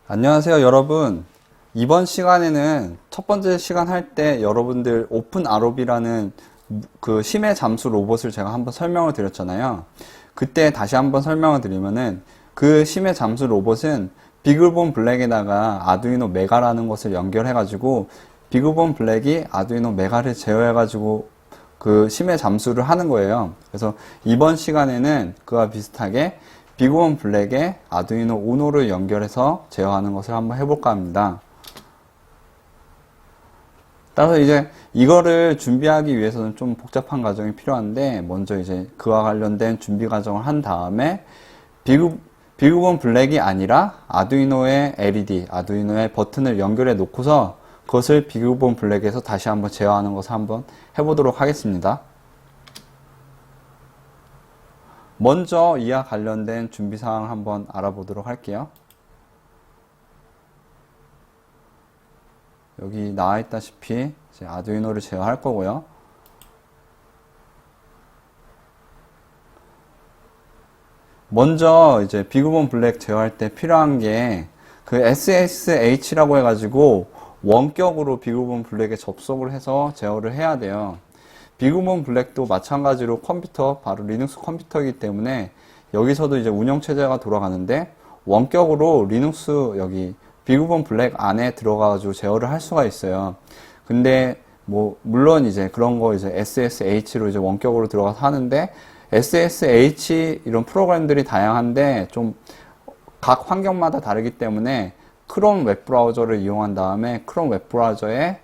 안녕하세요 여러분. 이번 시간에는 첫 번째 시간 할 때 여러분들 오픈 ROB라는 그 심해 잠수 로봇을 제가 한번 설명을 드렸잖아요. 그때 다시 한번 설명을 드리면은 그 심해 잠수 로봇은 비글본 블랙에다가 아두이노 메가라는 것을 연결해 가지고 비글본 블랙이 아두이노 메가를 제어해 가지고 그 심해 잠수를 하는 거예요. 그래서 이번 시간에는 그와 비슷하게 비글본 블랙에 아두이노 우노를 연결해서 제어하는 것을 한번 해볼까 합니다. 따라서 이제 이거를 준비하기 위해서는 좀 복잡한 과정이 필요한데, 먼저 이제 그와 관련된 준비 과정을 한 다음에 비글본 블랙이 아니라 아두이노의 LED, 아두이노의 버튼을 연결해 놓고서 그것을 비글본 블랙에서 다시 한번 제어하는 것을 한번 해보도록 하겠습니다. 먼저 이와 관련된 준비사항을 한번 알아보도록 할게요. 여기 나와 있다시피 이제 아두이노를 제어할 거고요. 먼저 이제 비글본 블랙 제어할 때 필요한 게 그 SSH라고 해가지고 원격으로 비글본 블랙에 접속을 해서 제어를 해야 돼요. 비글본 블랙도 마찬가지로 컴퓨터, 바로 리눅스 컴퓨터이기 때문에 여기서도 이제 운영체제가 돌아가는데 원격으로 리눅스 여기 비글본 블랙 안에 들어가가지고 제어를 할 수가 있어요. 근데 뭐 물론 이제 그런 거 이제 SSH로 이제 원격으로 들어가서 하는데 SSH 이런 프로그램들이 다양한데 좀 각 환경마다 다르기 때문에 크롬 웹브라우저를 이용한 다음에 크롬 웹브라우저에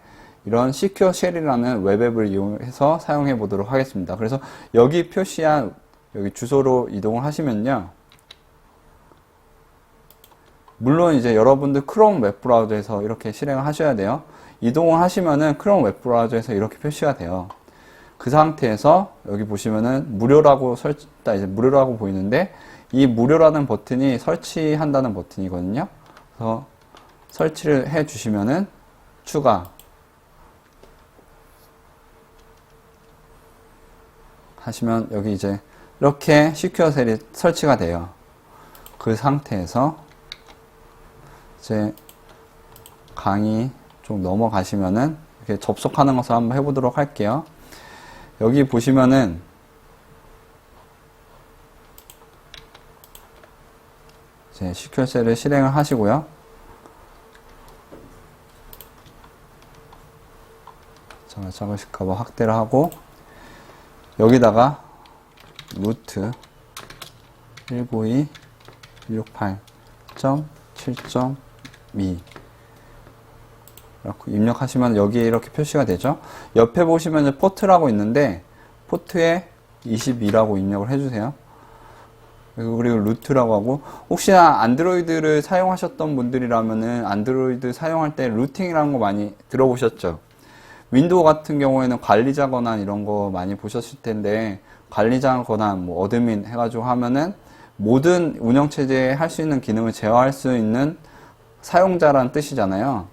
이런 시큐어 쉘이라는 웹앱을 이용해서 사용해 보도록 하겠습니다. 그래서 여기 표시한 여기 주소로 이동을 하시면요. 물론 이제 여러분들 크롬 웹브라우저에서 이렇게 실행을 하셔야 돼요. 이동을 하시면은 크롬 웹브라우저에서 이렇게 표시가 돼요. 그 상태에서 여기 보시면은 무료라고 이제 무료라고 보이는데 이 무료라는 버튼이 설치한다는 버튼이거든요. 그래서 설치를 해 주시면은 추가 하시면 여기 이제 이렇게 시큐어 셀이 설치가 돼요. 그 상태에서 이제 강의 좀 넘어가시면은 이렇게 접속하는 것을 한번 해보도록 할게요. 여기 보시면은 이제 시큐어 셀을 실행을 하시고요. 제가 작으실까봐 확대를 하고 여기다가 루트 192.168.7.2 이렇게 입력하시면 여기에 이렇게 표시가 되죠. 옆에 보시면 이제 포트라고 있는데 포트에 22라고 입력을 해주세요. 그리고 루트라고 하고, 혹시나 안드로이드를 사용하셨던 분들이라면은 안드로이드 사용할 때 루팅이라는 거 많이 들어보셨죠? 윈도우 같은 경우에는 관리자 권한 이런 거 많이 보셨을 텐데, 관리자 권한, 뭐 어드민 해가지고 하면은 모든 운영체제에 할 수 있는 기능을 제어할 수 있는 사용자라는 뜻이잖아요.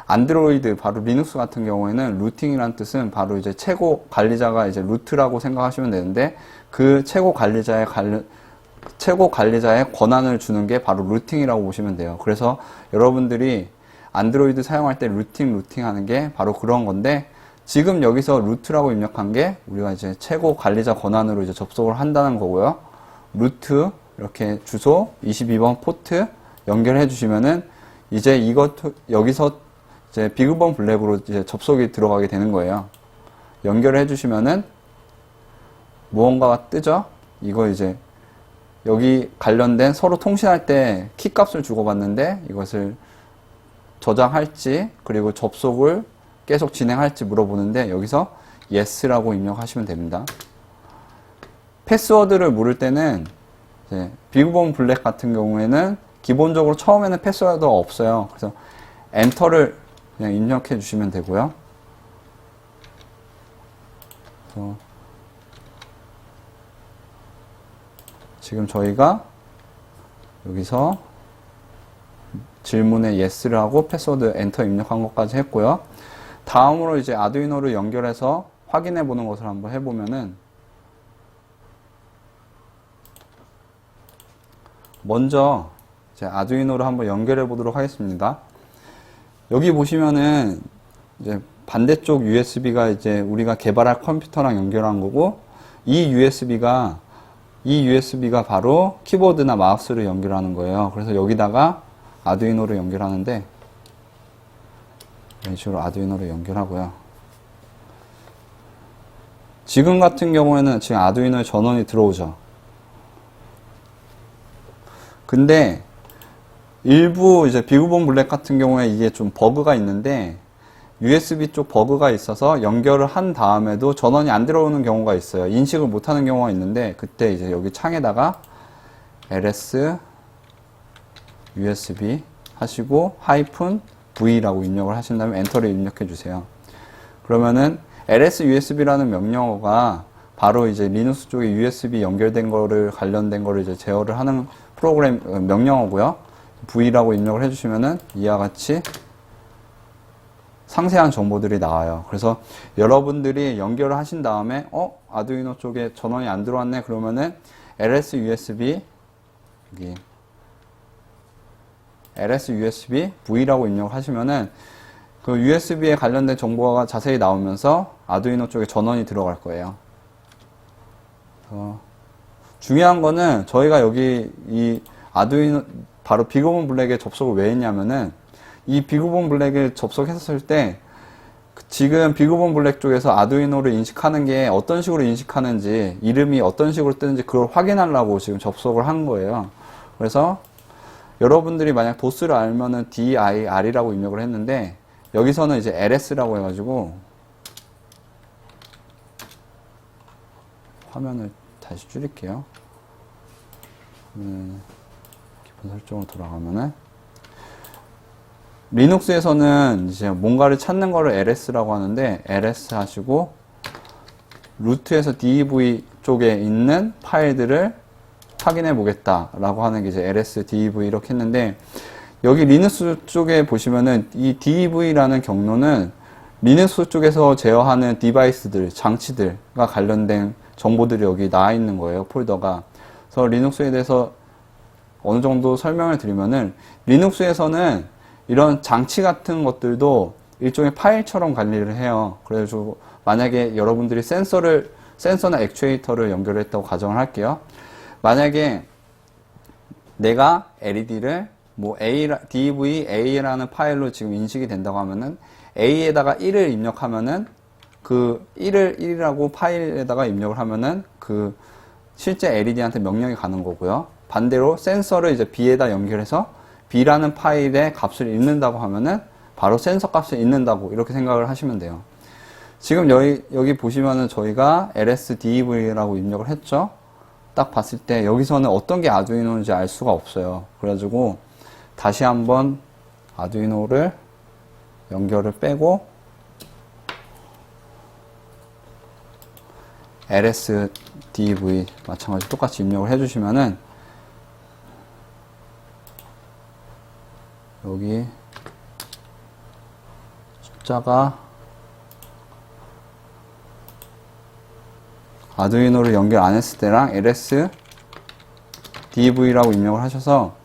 안드로이드, 바로 리눅스 같은 경우에는 루팅이라는 뜻은 바로 이제 최고 관리자가 이제 루트라고 생각하시면 되는데, 그 최고 관리자의 권한을 주는 게 바로 루팅이라고 보시면 돼요. 그래서 여러분들이 안드로이드 사용할 때 루팅 하는 게 바로 그런 건데, 지금 여기서 루트라고 입력한 게 우리가 이제 최고 관리자 권한으로 이제 접속을 한다는 거고요. 루트 이렇게 주소 22번 포트 연결해 주시면은 이제 여기서 이제 비글본 블랙으로 이제 접속이 들어가게 되는 거예요. 연결해 주시면은 무언가가 뜨죠? 이거 이제 여기 관련된 서로 통신할 때 키값을 주고받는데 이것을 저장할지 그리고 접속을 계속 진행할지 물어보는데 여기서 yes라고 입력하시면 됩니다. 패스워드를 물을 때는 이제 비글본 블랙 같은 경우에는 기본적으로 처음에는 패스워드가 없어요. 그래서 엔터를 그냥 입력해 주시면 되고요. 지금 저희가 여기서 질문에 yes를 하고 패스워드 엔터 입력한 것까지 했고요. 다음으로 이제 아두이노를 연결해서 확인해 보는 것을 한번 해보면은, 먼저 이제 아두이노를 한번 연결해 보도록 하겠습니다. 여기 보시면은 이제 반대쪽 USB가 이제 우리가 개발할 컴퓨터랑 연결한 거고, 이 USB가 바로 키보드나 마우스를 연결하는 거예요. 그래서 여기다가 아두이노를 연결하는데, 이런 식으로 아두이노를 연결하고요. 지금 같은 경우에는 지금 아두이노에 전원이 들어오죠. 근데 일부 이제 비구본 블랙 같은 경우에 이게 좀 버그가 있는데, USB 쪽 버그가 있어서 연결을 한 다음에도 전원이 안 들어오는 경우가 있어요. 인식을 못하는 경우가 있는데, 그때 이제 여기 창에다가 ls USB 하시고 -v라고 입력을 하신 다음에 엔터를 입력해 주세요. 그러면은 ls usb라는 명령어가 바로 이제 리눅스 쪽에 USB 연결된 거를 관련된 거를 이제 제어를 하는 프로그램 명령어고요. v라고 입력을 해주시면은 이와 같이 상세한 정보들이 나와요. 그래서 여러분들이 연결을 하신 다음에 아두이노 쪽에 전원이 안 들어왔네 그러면은 ls usb 여기 ls usb v라고 입력을 하시면은 그 USB에 관련된 정보가 자세히 나오면서 아두이노 쪽에 전원이 들어갈 거예요. 중요한 거는 저희가 여기 이 아두이노 바로 비구본 블랙에 접속을 왜 했냐면은, 이 비구본 블랙에 접속했을 때 지금 비구본 블랙 쪽에서 아두이노를 인식하는 게 어떤 식으로 인식하는지, 이름이 어떤 식으로 뜨는지 그걸 확인하려고 지금 접속을 한 거예요. 그래서 여러분들이 만약 도스를 알면은 dir이라고 입력을 했는데, 여기서는 이제 ls라고 해가지고 화면을 다시 줄일게요. 기본 설정으로 돌아가면은, 리눅스에서는 이제 뭔가를 찾는 거를 ls라고 하는데, ls 하시고 루트에서 dev 쪽에 있는 파일들을 확인해 보겠다라고 하는 게 이제 ls dev 이렇게 했는데, 여기 리눅스 쪽에 보시면은 이 dev라는 경로는 리눅스 쪽에서 제어하는 디바이스들, 장치들과 관련된 정보들이 여기 나와 있는 거예요, 폴더가. 그래서 리눅스에 대해서 어느 정도 설명을 드리면은, 리눅스에서는 이런 장치 같은 것들도 일종의 파일처럼 관리를 해요. 그래서 만약에 여러분들이 센서나 액추에이터를 연결했다고 가정을 할게요. 만약에 내가 LED를 뭐 DVA라는 파일로 지금 인식이 된다고 하면은, A에다가 1을 입력하면은 그 1이라고 파일에다가 입력을 하면은 그 실제 LED한테 명령이 가는 거고요. 반대로 센서를 이제 B에다 연결해서 B라는 파일의 값을 읽는다고 하면은 바로 센서 값을 읽는다고 이렇게 생각을 하시면 돼요. 지금 여기 보시면은 저희가 LSDV라고 입력을 했죠. 딱 봤을 때 여기서는 어떤 게 아두이노인지 알 수가 없어요. 그래가지고 다시 한번 아두이노를 연결을 빼고 LSDV 마찬가지로 똑같이 입력을 해주시면은 여기 숫자가 아두이노를 연결 안 했을 때랑 LSDV라고 입력을 하셔서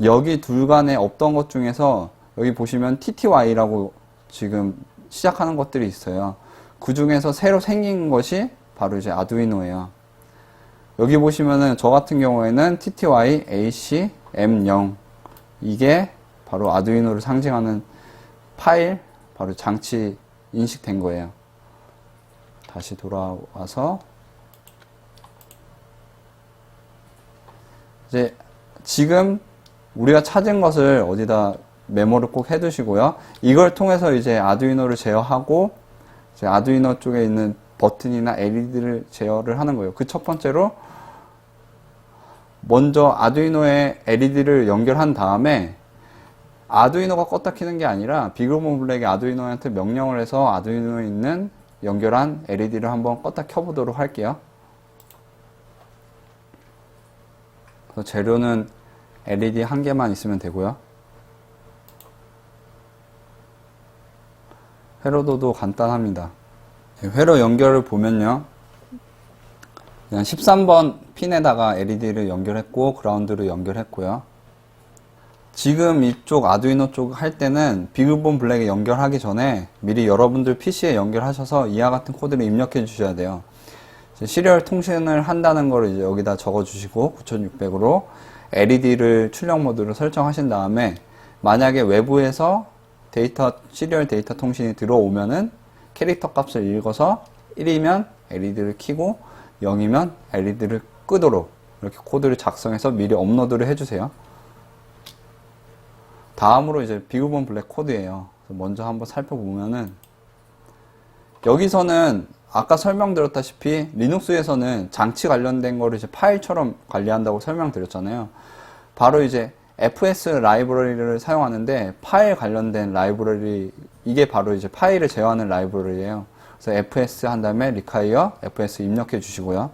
여기 둘 간에 없던 것 중에서 여기 보시면 TTY라고 지금 시작하는 것들이 있어요. 그 중에서 새로 생긴 것이 바로 이제 아두이노예요. 여기 보시면은 저 같은 경우에는 TTY AC M0 이게 바로 아두이노를 상징하는 파일, 바로 장치 인식된 거예요. 다시 돌아와서 이제 지금 우리가 찾은 것을 어디다 메모를 꼭 해두시고요. 이걸 통해서 이제 아두이노를 제어하고 이제 아두이노 쪽에 있는 버튼이나 LED를 제어를 하는 거예요. 그 첫 번째로 먼저 아두이노에 LED를 연결한 다음에 아두이노가 껐다 켜는 게 아니라 비구본 블랙이 아두이노한테 명령을 해서 아두이노에 있는 연결한 LED를 한번 껐다 켜보도록 할게요. 그래서 재료는 LED 한 개만 있으면 되고요. 회로도도 간단합니다. 회로 연결을 보면요. 그냥 13번 핀에다가 LED를 연결했고 그라운드를 연결했고요. 지금 이쪽 아두이노 쪽 할 때는 비그본 블랙에 연결하기 전에 미리 여러분들 PC에 연결하셔서 이와 같은 코드를 입력해 주셔야 돼요. 시리얼 통신을 한다는 걸 이제 여기다 적어 주시고 9600으로 LED를 출력 모드로 설정하신 다음에 만약에 외부에서 시리얼 데이터 통신이 들어오면은 캐릭터 값을 읽어서 1이면 LED를 켜고 0이면 LED를 끄도록 이렇게 코드를 작성해서 미리 업로드를 해주세요. 다음으로 이제 비그본 블랙 코드예요. 먼저 한번 살펴보면은 여기서는 아까 설명드렸다시피 리눅스에서는 장치 관련된 거를 이제 파일처럼 관리한다고 설명드렸잖아요. 바로 이제 FS 라이브러리를 사용하는데 파일 관련된 라이브러리, 이게 바로 이제 파일을 제어하는 라이브러리예요. 그래서 FS 한 다음에 require FS 입력해 주시고요.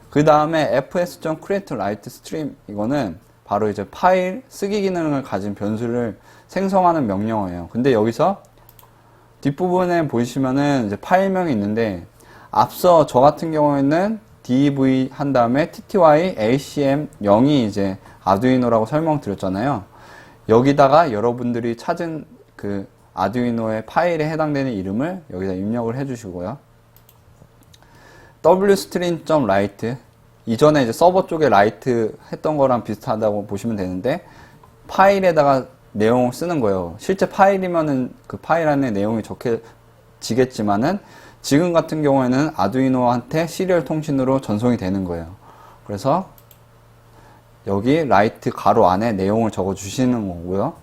그 다음에 fs.createWriteStream, 이거는 바로 이제 파일 쓰기 기능을 가진 변수를 생성하는 명령어예요. 근데 여기서 뒷부분에 보시면은 이제 파일명이 있는데 앞서 저 같은 경우에는 dev 한 다음에 tty acm 0이 이제 아두이노라고 설명드렸잖아요. 여기다가 여러분들이 찾은 그 아두이노의 파일에 해당되는 이름을 여기다 입력을 해주시고요. wstring.write, 이전에 이제 서버 쪽에 write 했던 거랑 비슷하다고 보시면 되는데 파일에다가 내용을 쓰는 거예요. 실제 파일이면은 그 파일 안에 내용이 적혀지겠지만은 지금 같은 경우에는 아두이노한테 시리얼 통신으로 전송이 되는 거예요. 그래서 여기 write 가로 안에 내용을 적어 주시는 거고요.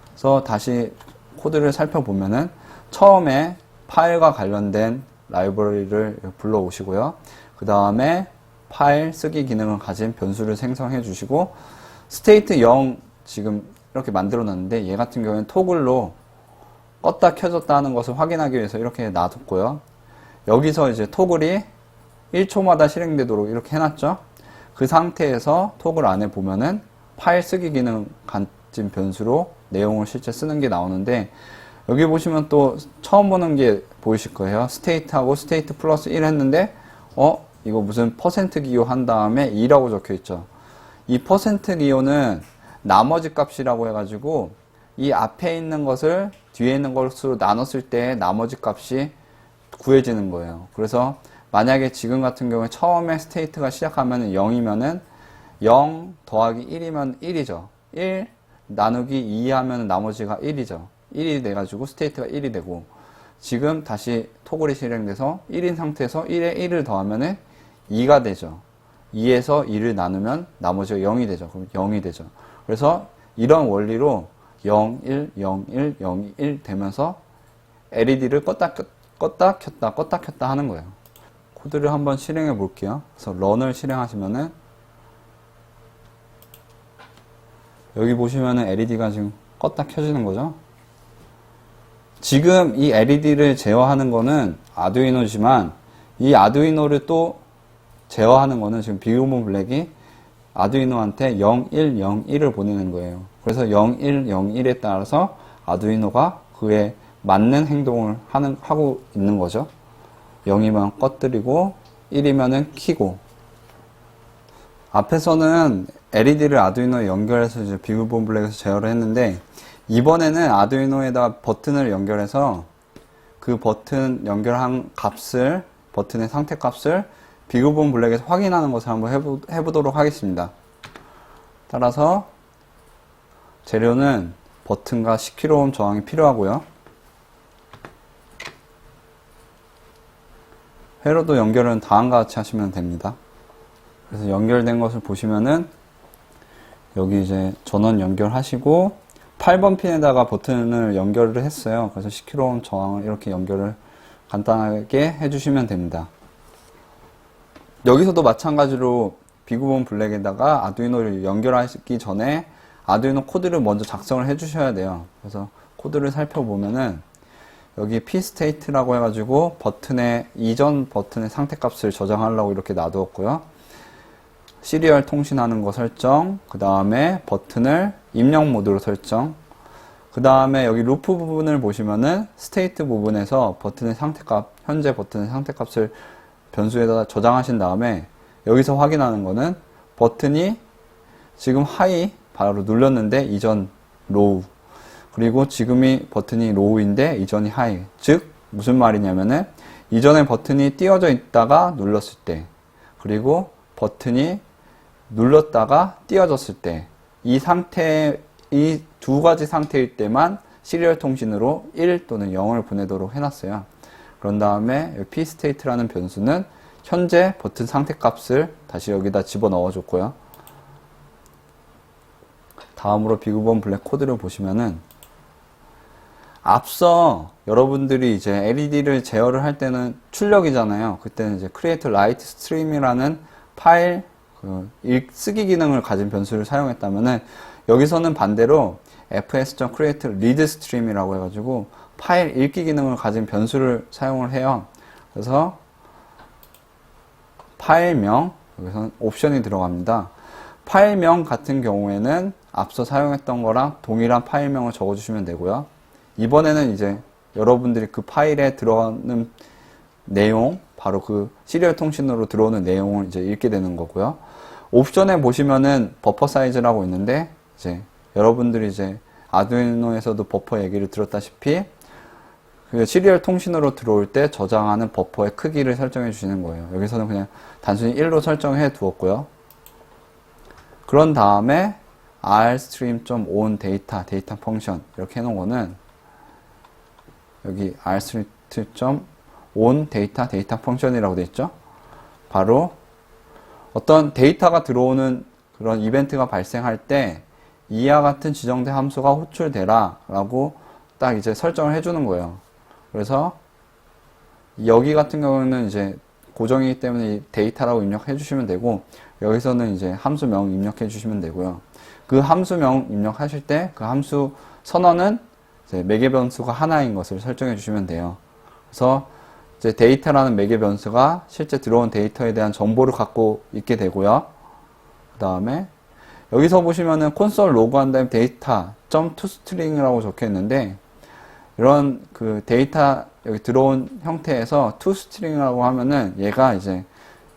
그래서 다시 코드를 살펴보면은 처음에 파일과 관련된 라이브러리를 불러오시고요. 그 다음에 파일 쓰기 기능을 가진 변수를 생성해 주시고 state 0 지금 이렇게 만들어 놨는데 얘 같은 경우에는 토글로 껐다 켜졌다 하는 것을 확인하기 위해서 이렇게 놔뒀고요. 여기서 이제 토글이 1초마다 실행되도록 이렇게 해놨죠. 그 상태에서 토글 안에 보면은 파일 쓰기 기능 가진 변수로 내용을 실제 쓰는 게 나오는데 여기 보시면 또 처음 보는 게 보이실 거예요. state하고 state 플러스 1 했는데 이거 무슨 퍼센트 기호 한 다음에 2라고 적혀 있죠. 이 퍼센트 기호는 나머지 값이라고 해가지고 이 앞에 있는 것을 뒤에 있는 것으로 나눴을 때 나머지 값이 구해지는 거예요. 그래서 만약에 지금 같은 경우에 처음에 스테이트가 시작하면 0이면은 0 더하기 1이면 1이죠. 1 나누기 2 하면 나머지가 1이죠. 1이 돼가지고 스테이트가 1이 되고 지금 다시 토글이 실행돼서 1인 상태에서 1에 1을 더하면은 2가 되죠. 2에서 2를 나누면 나머지가 0이 되죠. 그럼 0이 되죠. 그래서 이런 원리로 0, 1, 0, 1, 0, 1 되면서 LED를 껐다 켰다 하는 거예요. 코드를 한번 실행해 볼게요. 그래서 런을 실행하시면은 여기 보시면은 LED가 지금 껐다 켜지는 거죠. 지금 이 LED를 제어하는 거는 아두이노지만 이 아두이노를 또 제어하는 거는 지금 비그본 블랙이 아두이노한테 0101을 보내는 거예요. 그래서 0101에 따라서 아두이노가 그에 맞는 행동을 하고 있는 거죠. 0이면 꺼뜨리고 1이면은 켜고. 앞에서는 LED를 아두이노에 연결해서 이제 비그본 블랙에서 제어를 했는데 이번에는 아두이노에다 버튼을 연결해서 그 버튼 연결한 값을, 버튼의 상태 값을 비그본 블랙에서 확인하는 것을 한번 해보도록 하겠습니다. 따라서 재료는 버튼과 10kΩ 저항이 필요하고요. 회로도 연결은 다음과 같이 하시면 됩니다. 그래서 연결된 것을 보시면은 여기 이제 전원 연결하시고 8번 핀에다가 버튼을 연결을 했어요. 그래서 10kΩ 저항을 이렇게 연결을 간단하게 해주시면 됩니다. 여기서도 마찬가지로 비그본 블랙에다가 아두이노를 연결하기 전에 아두이노 코드를 먼저 작성을 해 주셔야 돼요. 그래서 코드를 살펴보면은 여기 pState라고 해가지고 버튼의 이전 버튼의 상태값을 저장하려고 이렇게 놔두었고요. 시리얼 통신하는 거 설정, 그 다음에 버튼을 입력 모드로 설정, 그 다음에 여기 루프 부분을 보시면은 스테이트 부분에서 버튼의 상태값, 현재 버튼의 상태값을 변수에다 저장하신 다음에 여기서 확인하는 거는 버튼이 지금 하이 바로 눌렀는데 이전 로우, 그리고 지금이 버튼이 로우인데 이전이 하이. 즉 무슨 말이냐면은 이전에 버튼이 띄워져 있다가 눌렀을 때, 그리고 버튼이 눌렀다가 띄워졌을 때, 이 상태, 이 두 가지 상태일 때만 시리얼 통신으로 1 또는 0을 보내도록 해놨어요. 그런 다음에 pState라는 변수는 현재 버튼 상태값을 다시 여기다 집어넣어 줬고요. 다음으로 비구본 블랙 코드를 보시면은, 앞서 여러분들이 이제 LED를 제어를 할 때는 출력이잖아요. 그때는 이제 create light stream이라는 파일 쓰기 기능을 가진 변수를 사용했다면은, 여기서는 반대로 fs.create read stream이라고 해가지고 파일 읽기 기능을 가진 변수를 사용을 해요. 그래서 파일명, 여기서는 옵션이 들어갑니다. 파일명 같은 경우에는 앞서 사용했던 거랑 동일한 파일명을 적어주시면 되고요. 이번에는 이제 여러분들이 그 파일에 들어가는 내용, 바로 그 시리얼 통신으로 들어오는 내용을 이제 읽게 되는 거고요. 옵션에 보시면은 버퍼 사이즈라고 있는데, 이제 여러분들이 이제 아두이노에서도 버퍼 얘기를 들었다시피 그 시리얼 통신으로 들어올 때 저장하는 버퍼의 크기를 설정해 주시는 거예요. 여기서는 그냥 단순히 1로 설정해 두었고요. 그런 다음에 rstream.on 데이터 펑션 이렇게 해놓은 거는, 여기 rstream.on 데이터 펑션이라고 되어 있죠. 바로 어떤 데이터가 들어오는 그런 이벤트가 발생할 때 이와 같은 지정된 함수가 호출되라 라고 딱 이제 설정을 해주는 거예요. 그래서 여기 같은 경우는 이제 고정이기 때문에 데이터라고 입력해 주시면 되고, 여기서는 이제 함수명 입력해 주시면 되고요. 그 함수명 입력하실 때 그 함수 선언은 이제 매개 변수가 하나인 것을 설정해 주시면 돼요. 그래서 이제 데이터라는 매개 변수가 실제 들어온 데이터에 대한 정보를 갖고 있게 되고요. 그 다음에 여기서 보시면은 콘솔 로그한 다음에 데이터.toString이라고 적혀 있는데, 이런 그 데이터 여기 들어온 형태에서 toString이라고 하면은 얘가 이제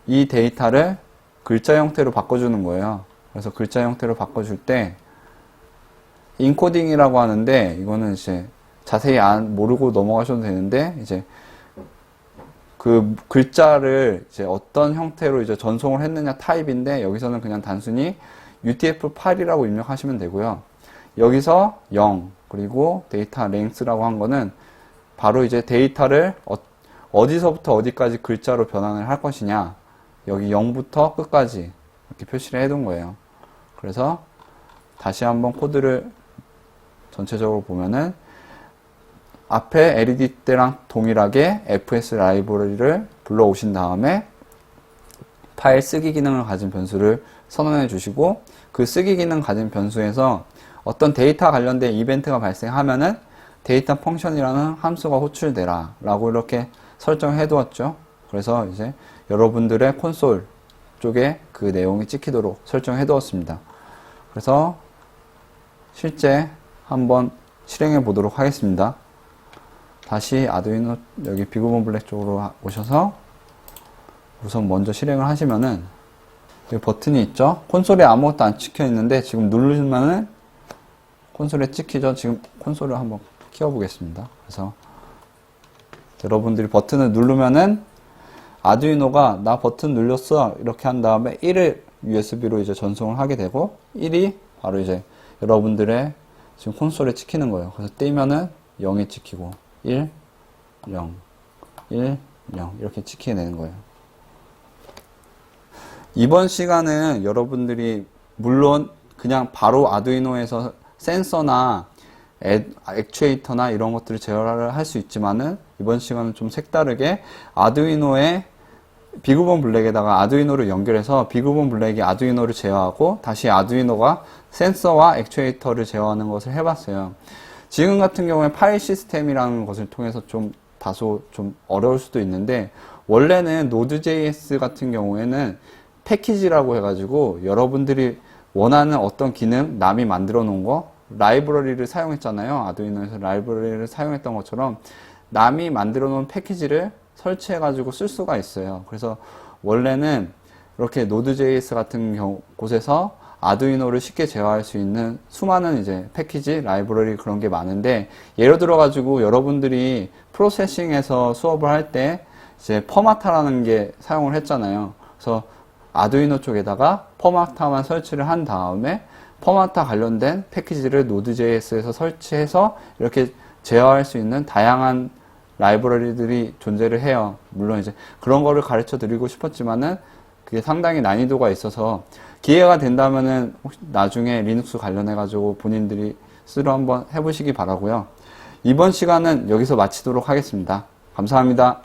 이 데이터를 글자 형태로 바꿔주는 거예요. 그래서 글자 형태로 바꿔줄 때 인코딩이라고 하는데, 이거는 이제 자세히 모르고 넘어가셔도 되는데, 이제 그 글자를 이제 어떤 형태로 이제 전송을 했느냐 타입인데, 여기서는 그냥 단순히 UTF-8이라고 입력하시면 되고요. 여기서 0, 그리고 데이터 랭스라고 한 거는 바로 이제 데이터를 어디서부터 어디까지 글자로 변환을 할 것이냐, 여기 0부터 끝까지 이렇게 표시를 해둔 거예요. 그래서 다시 한번 코드를 전체적으로 보면은, 앞에 LED 때랑 동일하게 fs 라이브러리를 불러오신 다음에 파일 쓰기 기능을 가진 변수를 선언해 주시고, 그 쓰기 기능 가진 변수에서 어떤 데이터 관련된 이벤트가 발생하면은 데이터 펑션이라는 함수가 호출되라 라고 이렇게 설정해 두었죠. 그래서 이제 여러분들의 콘솔 쪽에 그 내용이 찍히도록 설정해 두었습니다. 그래서 실제 한번 실행해 보도록 하겠습니다. 다시 아두이노 여기 비구본 블랙 쪽으로 오셔서 우선 먼저 실행을 하시면은, 여기 버튼이 있죠. 콘솔에 아무것도 안 찍혀 있는데 지금 누르시면은 콘솔에 찍히죠. 지금 콘솔을 한번 키워 보겠습니다. 그래서 여러분들이 버튼을 누르면은 아두이노가 나 버튼 눌렸어 이렇게 한 다음에 1을 USB로 이제 전송을 하게 되고, 1이 바로 이제 여러분들의 지금 콘솔에 찍히는 거예요. 그래서 떼면은 0이 찍히고 1, 0, 1, 0 이렇게 찍히게 되는 거예요. 이번 시간은 여러분들이 물론 그냥 바로 아두이노에서 센서나 액추에이터나 이런 것들을 제어를 할 수 있지만은, 이번 시간은 좀 색다르게 아두이노에 비구본 블랙에다가 아두이노를 연결해서 비구본 블랙이 아두이노를 제어하고 다시 아두이노가 센서와 액추에이터를 제어하는 것을 해봤어요. 지금 같은 경우에 파일 시스템이라는 것을 통해서 좀 다소 좀 어려울 수도 있는데, 원래는 Node.js 같은 경우에는 패키지라고 해가지고 여러분들이 원하는 어떤 기능, 남이 만들어 놓은 거, 라이브러리를 사용했잖아요. 아두이노에서 라이브러리를 사용했던 것처럼 남이 만들어 놓은 패키지를 설치해가지고 쓸 수가 있어요. 그래서 원래는 이렇게 Node.js 같은 곳에서 아두이노를 쉽게 제어할 수 있는 수많은 이제 패키지, 라이브러리 그런 게 많은데, 예를 들어가지고 여러분들이 프로세싱에서 수업을 할 때 이제 퍼마타라는 게 사용을 했잖아요. 그래서 아두이노 쪽에다가 퍼마타만 설치를 한 다음에 퍼마타 관련된 패키지를 Node.js에서 설치해서 이렇게 제어할 수 있는 다양한 라이브러리들이 존재를 해요. 물론 이제 그런 거를 가르쳐 드리고 싶었지만은 그게 상당히 난이도가 있어서, 기회가 된다면은 혹시 나중에 리눅스 관련해 가지고 본인들이 스스로 한번 해보시기 바라고요. 이번 시간은 여기서 마치도록 하겠습니다. 감사합니다.